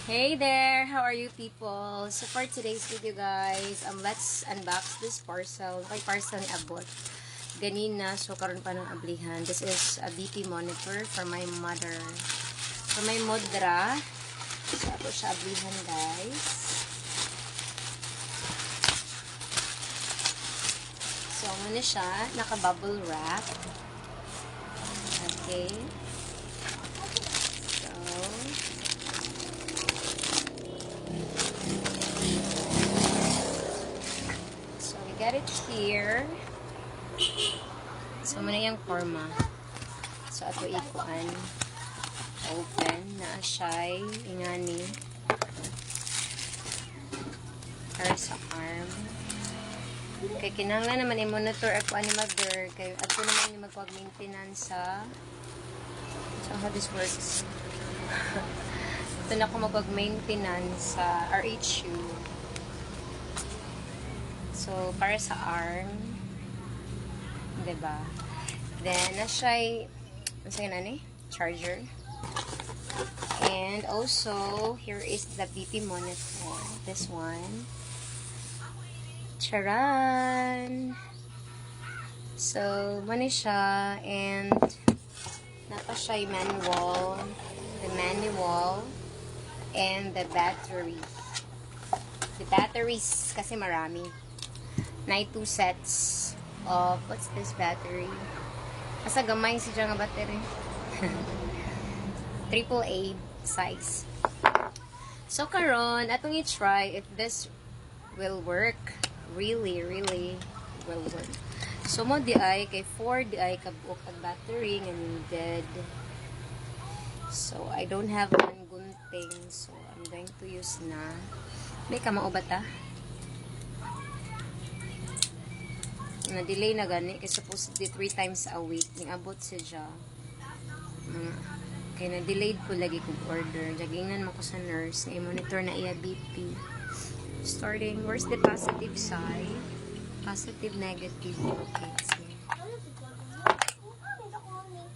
Hey there! How are you people? So for today's video guys, let's unbox this parcel. Parcel ni abot. Ganina, so karon pa ng ablihan. This is a BP monitor for my mother. For my modra. So ako siya ablihan guys. So muna siya, naka-bubble wrap. Okay. Got it here. So, muna yung forma. So, ato ikuan. Open. Na siya'y ingani. Para sa arm. Kaya kinahanglan naman i-monitor ako ni mother. Kaya ato naman yung magpag-maintenance sa how this works. Ito na ako magpag-maintenance sa RHU. So, para sa arm. Diba? Then, na siya'y, charger. And also, here is the BP monitor. This one. Charan! So, mani siya. And, napa siya yung manual. The manual. And the battery. The batteries, kasi marami. Na 2 sets of, what's this battery? Asa gamay si dyan nga battery. AAA size. So karon, atong i-try if this will work. Really will work. So mo di ay, kay 4 di ay kabuok ang battery nga needed. So I don't have one gunting. So I'm going to use na. May kamao ba ta? Na-delay na gani kasi supposedly 3 times a week ning abot siya. Kaya na-delayed ko lagi kong order. Jagingnan mo ko sa nurse nga i-monitor na iya BP. Starting, where's the positive side? Positive, negative. Okay, sige.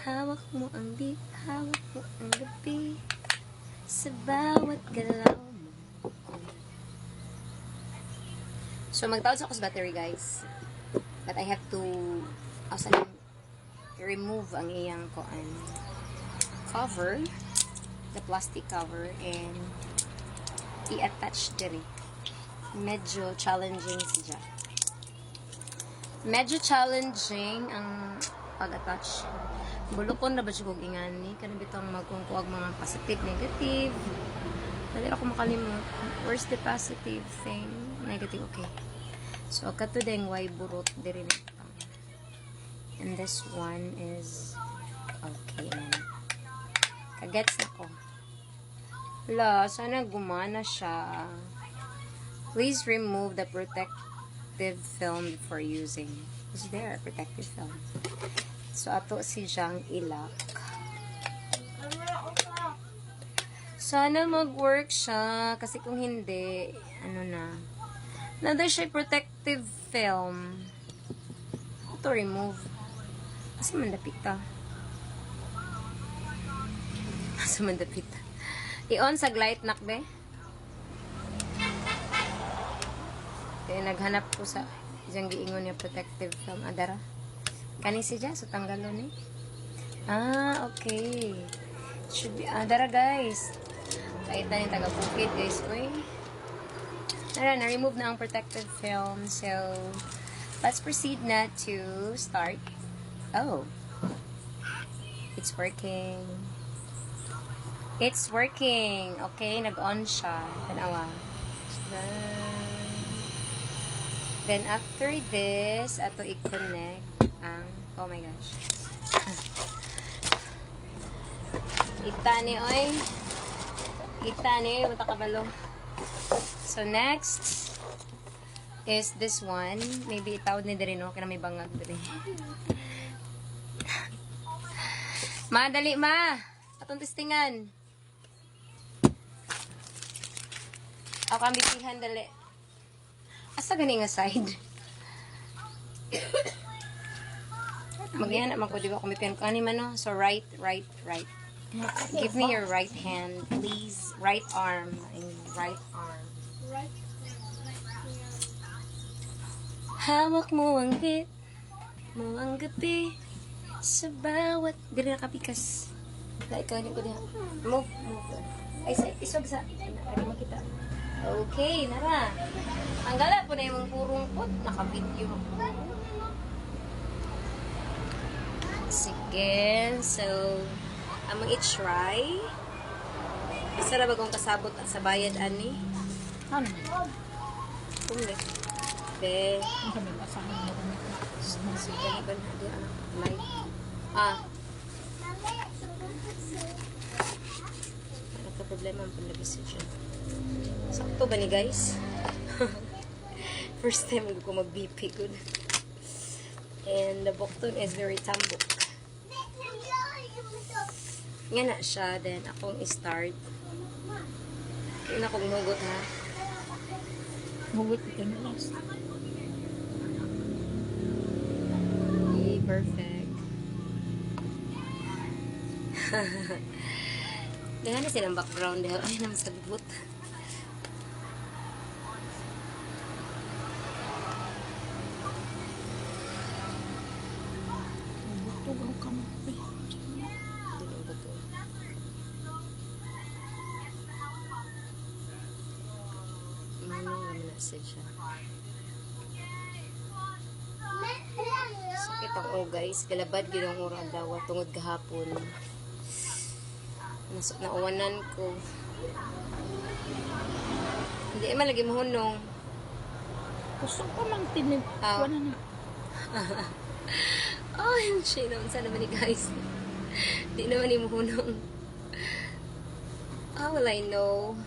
Hawak mo ang beat, hawak mo ang gabi sa bawat galaw mo. So, magtawad sa ako sa battery, guys. But I have to remove ang iyang cover, the plastic cover, and i-attach diri. Medyo challenging siya. Medyo challenging ang pag-attach. Bulupon na ba siya kong ingani? Kanang bitong magkungkuag mga positive, negative. Dali ako makalimot. Where's the positive thing? Negative, okay. So, kato deng way burot diri nito. And this one is okay na. Kagets na ko. Wala, sana gumana siya. Please remove the protective film before using. Is there a protective film? So, ato si siyang ilak. Sana mag-work siya. Kasi kung hindi, Another siya protective film. To remove. Kasi mandapit ta. Kasi mandapit ta. I-on sa light nak be. Kaya naghanap ko sa diyang giingon niya protective film. Adara. Kani siya. So tanggalon eh. Okay. Should be. Adara guys. Kahit na yung taga-bukid guys. Uy. Na-remove na ang protective film. So, let's proceed na to start. Oh. It's working. It's working. Okay, nag-on siya. Tanawa. Then, after this, ato i-connect ang, oh my gosh. Itani, oy. Itani, mata kabalo. So, next is this one. Maybe itawad ni diri, no? Kaya may bangag diri. Ma, dali, ma! Atong testingan. Ako ang bitihan, dali. Asa gani nga side? Magyan naman ko, di ba? Kumipian ko. Ano man, no? So, right. Give me your right hand, please. Right arm. Right arm. Hawak mo ang bit mo ang gabi sa bawat diri kapikas. Like ko diha. Move. Ay isog sa ari makita. Okay, nara. Ang gala po na yung purong pot naka-video. Sige, so among i-try. Isa ra bagong kasabot sa bayad ani? Ano? Kumle. Be. Ang sabi ba sa akin mo? Sige, ba na di light. Ano problema ang panlabis siya? Sakto ba ni guys? First time ko mag-BP good. And the bukton is very tambok. Nga na siya, then akong i-start. Kaya na akong hugot ha. Hugot ito na last. Okay, perfect. Dahil na silang background dahil ay naman sa bubot. Tugaw ka mo. Siya. Sakit ang guys, kalabad yun ang urang dawa tungod gahapon. Nauwanan ko. Hindi man lagi mahunong. Gusto ko mang tinid. Wala na. Oh, yun siya naman. Sana naman ni guys. Di naman ni mahunong. How will I know?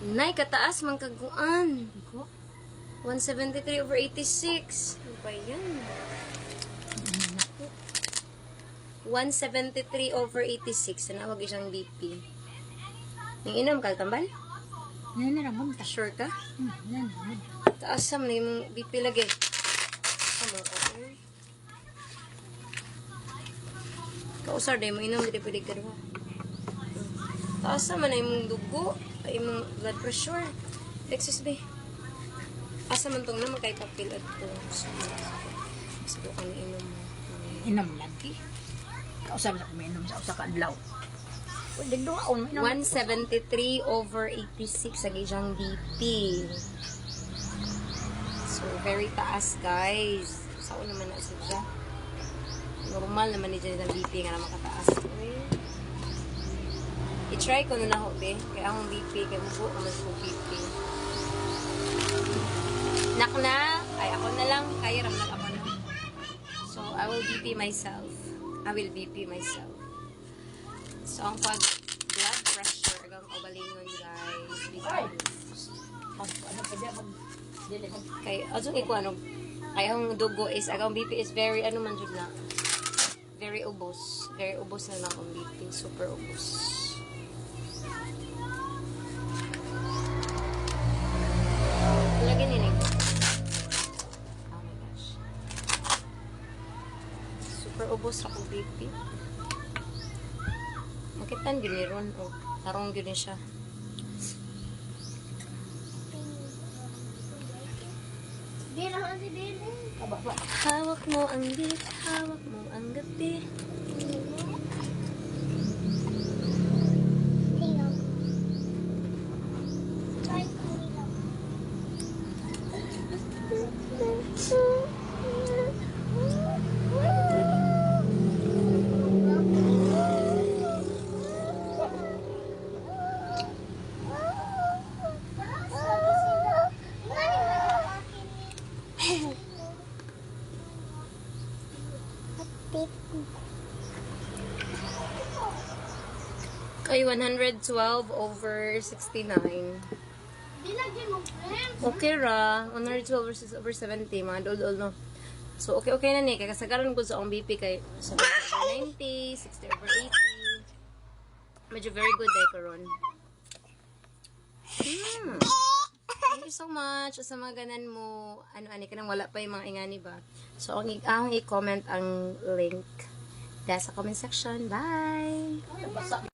Nay, kataas mang kaguan. 173 over 86. Ano ba yan? 173 over 86. Nanawag isang BP. Yung inom, kaltambal? Yan na naman. Sure ka? Yan naman. Taas sa na yung BP lagi. Ano ko? Kausar na yung inom. Hindi pwede ka diba? Taas sa na yung dugo. Ay mong blood pressure. Excuse me. Asa man tong naman kay papil at to. Sige ka ni inom mo. Inom lagi. Kausap sa kuminom sa usa ka adlaw. Pwede doon. 173 over 86 sa gijang BP. So, very taas, guys. Saan naman na siya? Normal naman ni dyan ang BP nga naman kataas. Okay. I-try ko na na ho, be. Kaya akong BP. Kaya mubo ko mas ko BP. Nak na. Ay, ako na lang. Kaya ramnag ako na. So, I will BP myself. So, ang pag-blood pressure, agang kabalingon, guys. Ano pa dyan? Dili. Kaya, azong iko, ano, kaya ang dugo is, agang BP is very, ano man dyan na, very ubos. Very ubos na lang ang BP. Super ubos. Lagyan nila. Oh my gosh. Super ubos akong BP. Makitan gini ron. Oh, tarong gini siya. Hawak mo ang bit, hawak mo ang gabi. Ay, 112 over 69. Okay ra. 112 over 70. Mga dol-dol, no? So, okay na ni. Kaya kasagaran ko sa akong BP kay 70 over 90, 60 over 80. Medyo very good day karon. Thank you so much. Sa mga ganan mo, ano-ani ka nang wala pa yung mga ingani ba? So, akong i-comment ang link. Dahil sa comment section. Bye! Basa